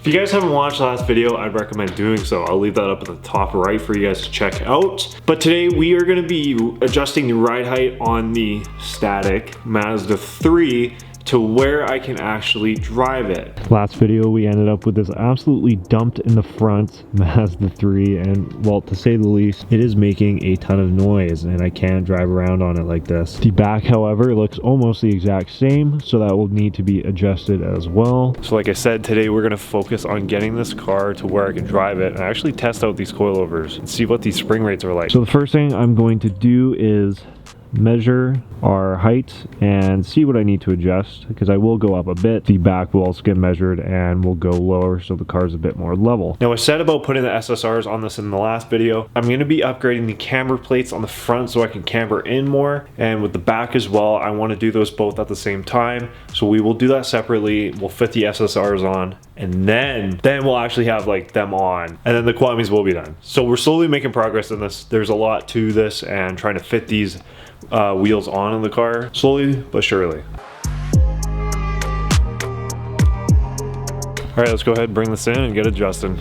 If you guys haven't watched the last video, I'd recommend doing so. I'll leave that up at the top right for you guys to check out. But today we are gonna be adjusting the ride height on the static Mazda 3 to where I can actually drive it. Last video we ended up with this absolutely dumped in the front Mazda 3, and well, to say the least, it is making a ton of noise and I can't drive around on it like this. The back, however, looks almost the exact same, so that will need to be adjusted as well. So like I said, today we're gonna focus on getting this car to where I can drive it and actually test out these coilovers and see what these spring rates are like. So the first thing I'm going to do is measure our height and see what I need to adjust, because I will go up a bit. The back will also get measured and will go lower so the car's a bit more level. Now I said about putting the SSRs on this in the last video. I'm going to be upgrading the camber plates on the front so I can camber in more, and with the back as well. I want to do those both at the same time, so we will do that separately. We'll fit the SSRs on and then we'll actually have like them on, and then the Kwamis will be done. So we're slowly making progress in this. There's a lot to this and trying to fit these wheels on in the car, slowly but surely. All right, let's go ahead and bring this in and get adjusted.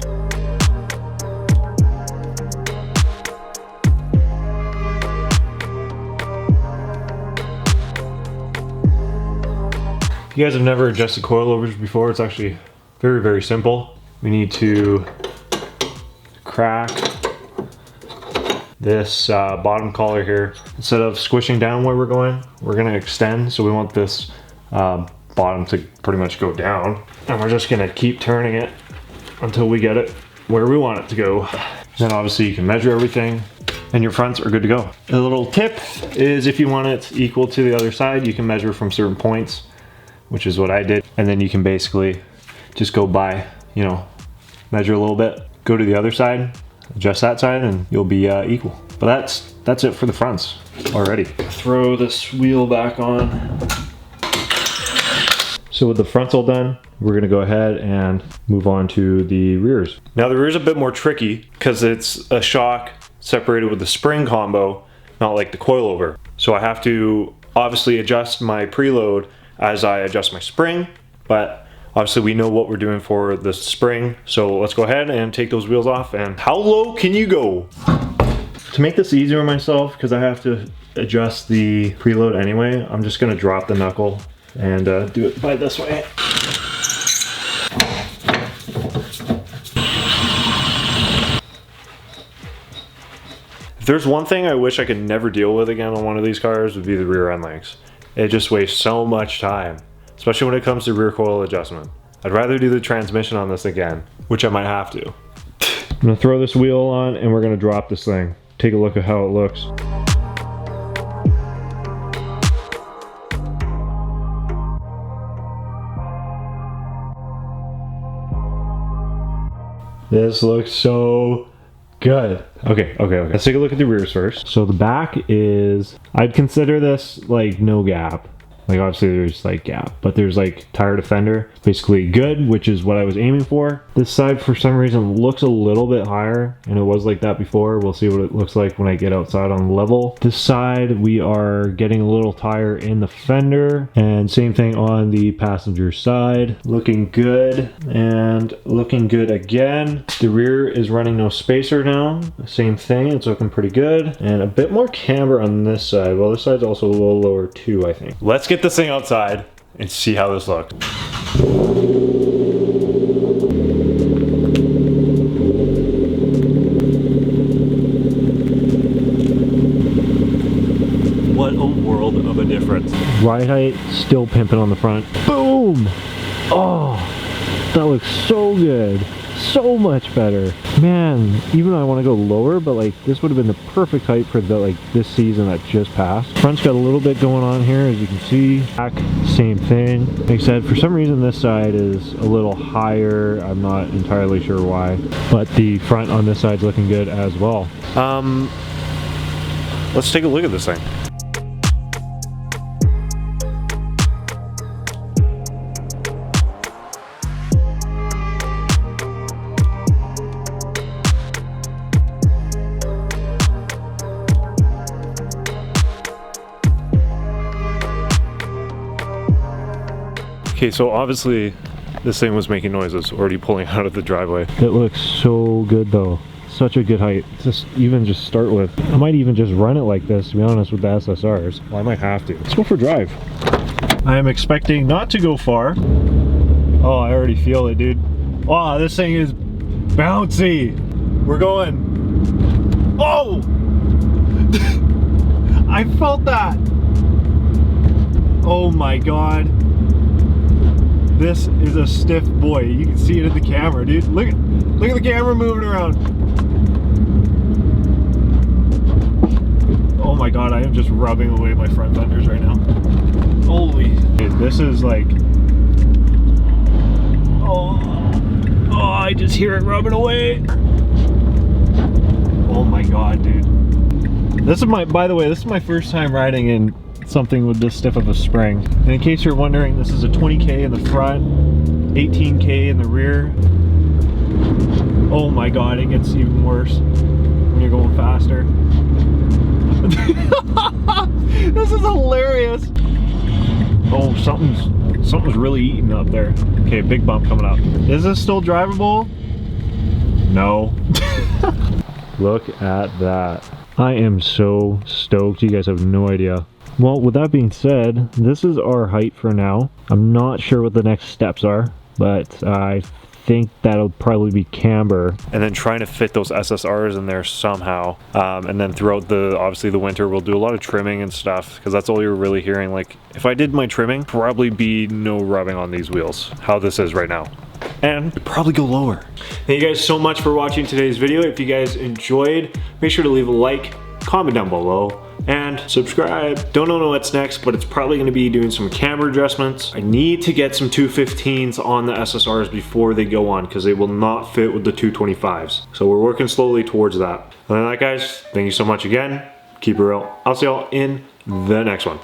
If you guys have never adjusted coilovers before, it's actually very, very simple. We need to crack this bottom collar here. Instead of squishing down where we're going, we're gonna extend. So we want this bottom to pretty much go down. And we're just gonna keep turning it until we get it where we want it to go. Then obviously you can measure everything and your fronts are good to go. A little tip is if you want it equal to the other side, you can measure from certain points, which is what I did. And then you can basically just go by, you know, measure a little bit, go to the other side, adjust that side, and you'll be equal. But that's it for the fronts already. Throw this wheel back on. So with the fronts all done, we're gonna go ahead and move on to the rears. Now the rear's a bit more tricky because it's a shock separated with the spring combo, not like the coilover. So I have to obviously adjust my preload as I adjust my spring, but obviously we know what we're doing for the spring, so let's go ahead and take those wheels off. And how low can you go? To make this easier on myself, because I have to adjust the preload anyway, I'm just gonna drop the knuckle and do it by this way. If there's one thing I wish I could never deal with again on one of these cars, would be the rear end links. It just wastes so much time, especially when it comes to rear coil adjustment. I'd rather do the transmission on this again, which I might have to. I'm gonna throw this wheel on and we're gonna drop this thing. Take a look at how it looks. This looks so good. Okay. Let's take a look at the rears first. So the back is, I'd consider this like no gap. Like obviously there's like gap, but there's like tire defender, basically good, which is what I was aiming for. This side for some reason looks a little bit higher, and it was like that before. We'll see what it looks like when I get outside on level. This side we are getting a little tire in the fender, and same thing on the passenger side. Looking good and looking good again. The rear is running no spacer now. Same thing, it's looking pretty good. And a bit more camber on this side. Well, this side's also a little lower too, I think. Let's get this thing outside and see how this looks. What a world of a difference. Ride height, still pimping on the front. Boom! Oh, that looks so good. So much better. Man, even though I want to go lower, but like this would have been the perfect height for the like this season that just passed. Front's got a little bit going on here, as you can see. Back, same thing. Like I said, for some reason this side is a little higher. I'm not entirely sure why, but the front on this side's looking good as well. Let's take a look at this thing. Okay, so obviously This thing was making noises, already pulling out of the driveway. It looks so good though. Such a good height. Just start with. I might even just run it like this, to be honest, with the SSRs. Well, I might have to. Let's go for a drive. I am expecting not to go far. Oh, I already feel it, dude. Wow, this thing is bouncy. We're going. Oh! I felt that. Oh my God. This is a stiff boy. You can see it in the camera, dude. Look at the camera moving around. Oh my God, I am just rubbing away my front fenders right now. Holy, dude, this is like, oh, I just hear it rubbing away. Oh my God, dude. This is by the way, this is my first time riding in something with this stiff of a spring. And in case you're wondering, this is a 20K in the front, 18K in the rear. Oh my God, it gets even worse when you're going faster. This is hilarious. Oh, something's really eating up there. Okay, big bump coming up. Is this still drivable? No. Look at that. I am so stoked. You guys have no idea. Well, with that being said, this is our height for now. I'm not sure what the next steps are, but I think that'll probably be camber. And then trying to fit those SSRs in there somehow. And then throughout obviously the winter, we'll do a lot of trimming and stuff, because that's all you're really hearing. Like, if I did my trimming, probably be no rubbing on these wheels, how this is right now. And it'd probably go lower. Thank you guys so much for watching today's video. If you guys enjoyed, make sure to leave a like, comment down below, and subscribe. Don't know what's next, but it's probably going to be doing some camber adjustments. I need to get some 215s on the SSRs before they go on, because they will not fit with the 225s. So we're working slowly towards that. Other than that, guys, thank you so much again. Keep it real. I'll see y'all in the next one.